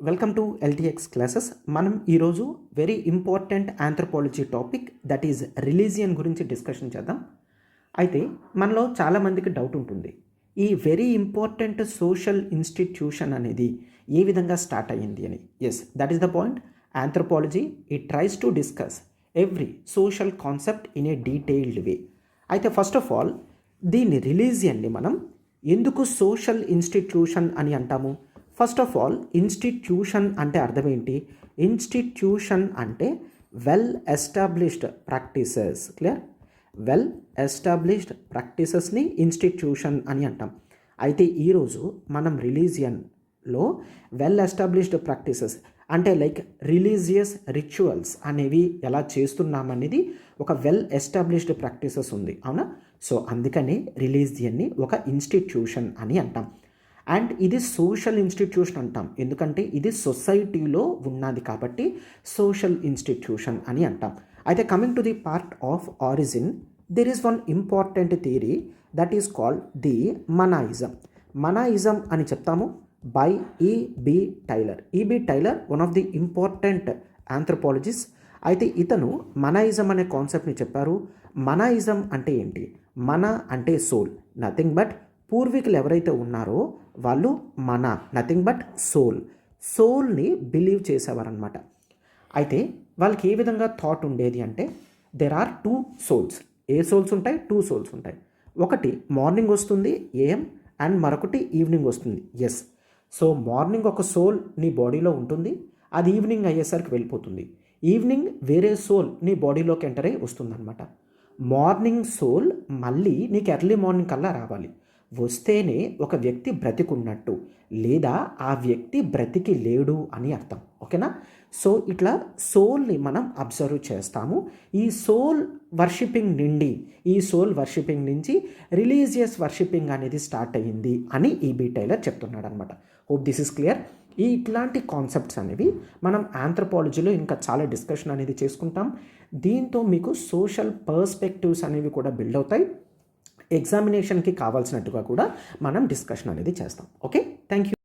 Welcome to LTX classes. మనం ఈరోజు very important anthropology topic that is religion గురించి discussion చేద్దాం. అయితే మనలో చాలామందికి డౌట్ ఉంటుంది, ఈ వెరీ ఇంపార్టెంట్ సోషల్ ఇన్స్టిట్యూషన్ అనేది ఏ విధంగా స్టార్ట్ అయ్యింది అని. Yes, that is the point. Anthropology it tries to discuss every social concept in a detailed way. అయితే ఫస్ట్ ఆఫ్ ఆల్ దీన్ని రిలీజియన్ని మనం ఎందుకు సోషల్ ఇన్స్టిట్యూషన్ అని అంటాము? ఫస్ట్ ఆఫ్ ఆల్ ఇన్స్టిట్యూషన్ అంటే అర్థం ఏంటి? ఇన్స్టిట్యూషన్ అంటే well established practices. Clear? Well established ప్రాక్టీసెస్ని ఇన్స్టిట్యూషన్ అని అంటాం. అయితే ఈరోజు మనం రిలీజియన్లో వెల్ ఎస్టాబ్లిష్డ్ ప్రాక్టీసెస్ అంటే లైక్ రిలీజియస్ రిచువల్స్ అనేవి ఎలా చేస్తున్నామనేది ఒక వెల్ ఎస్టాబ్లిష్డ్ ప్రాక్టీసెస్ ఉంది, అవునా? సో అందుకని రిలీజియన్ని ఒక ఇన్స్టిట్యూషన్ అని అంటాం. అండ్ ఇది సోషల్ ఇన్స్టిట్యూషన్ అంటాం, ఎందుకంటే ఇది సొసైటీలో ఉన్నది కాబట్టి సోషల్ ఇన్స్టిట్యూషన్ అని అంటాం. అయితే coming to the part of origin, there is one important theory that is called the manaism. Manaism అని చెప్తాము by E B Tylor. E B Tylor one of the important anthropologist. అయితే ఇతను మనాయిజం అనే కాన్సెప్ట్ని చెప్పారు. మనాయిజం అంటే ఏంటి? మన అంటే సోల్, నథింగ్ బట్ పూర్వీకులు ఎవరైతే ఉన్నారో వాళ్ళు మన, నథింగ్ బట్ సోల్ని బిలీవ్ చేసేవారనమాట. అయితే వాళ్ళకి ఏ విధంగా థాట్ ఉండేది అంటే దెర్ ఆర్ 2 సోల్స్. ఏ సోల్స్ ఉంటాయి? 2 సోల్స్ ఉంటాయి. ఒకటి మార్నింగ్ వస్తుంది ఏఎం, అండ్ మరొకటి ఈవినింగ్ వస్తుంది. ఎస్, సో మార్నింగ్ ఒక సోల్ నీ బాడీలో ఉంటుంది, అది ఈవినింగ్ అయ్యేసరికి వెళ్ళిపోతుంది. ఈవినింగ్ వేరే సోల్ నీ బాడీలోకి ఎంటర్ అయ్యి వస్తుందన్నమాట. మార్నింగ్ సోల్ మళ్ళీ నీకు ఎర్లీ మార్నింగ్ కల్లా రావాలి. వస్తేనే ఒక వ్యక్తి బ్రతికున్నట్టు, లేదా ఆ వ్యక్తి బ్రతికి లేడు అని అర్థం. ఓకేనా? సో ఇట్లా సోల్ని మనం అబ్జర్వ్ చేస్తాము. ఈ సోల్ వర్షిపింగ్ నుంచి రిలీజియస్ వర్షిపింగ్ అనేది స్టార్ట్ అయ్యింది అని ఈబి టైలర్ చెప్తున్నాడు అనమాట. Hope this is clear. ఇట్లాంటి కాన్సెప్ట్స్ అనేవి మనం ఆంథ్రోపాలజీలో ఇంకా చాలా డిస్కషన్ అనేది చేసుకుంటాం. దీంతో మీకు సోషల్ పర్స్పెక్టివ్స్ అనేవి కూడా బిల్డ్ అవుతాయి. ఎగ్జామినేషన్కి కావాల్సినట్టుగా కూడా మనం డిస్కషన్ అనేది చేస్తాం. Okay, thank you.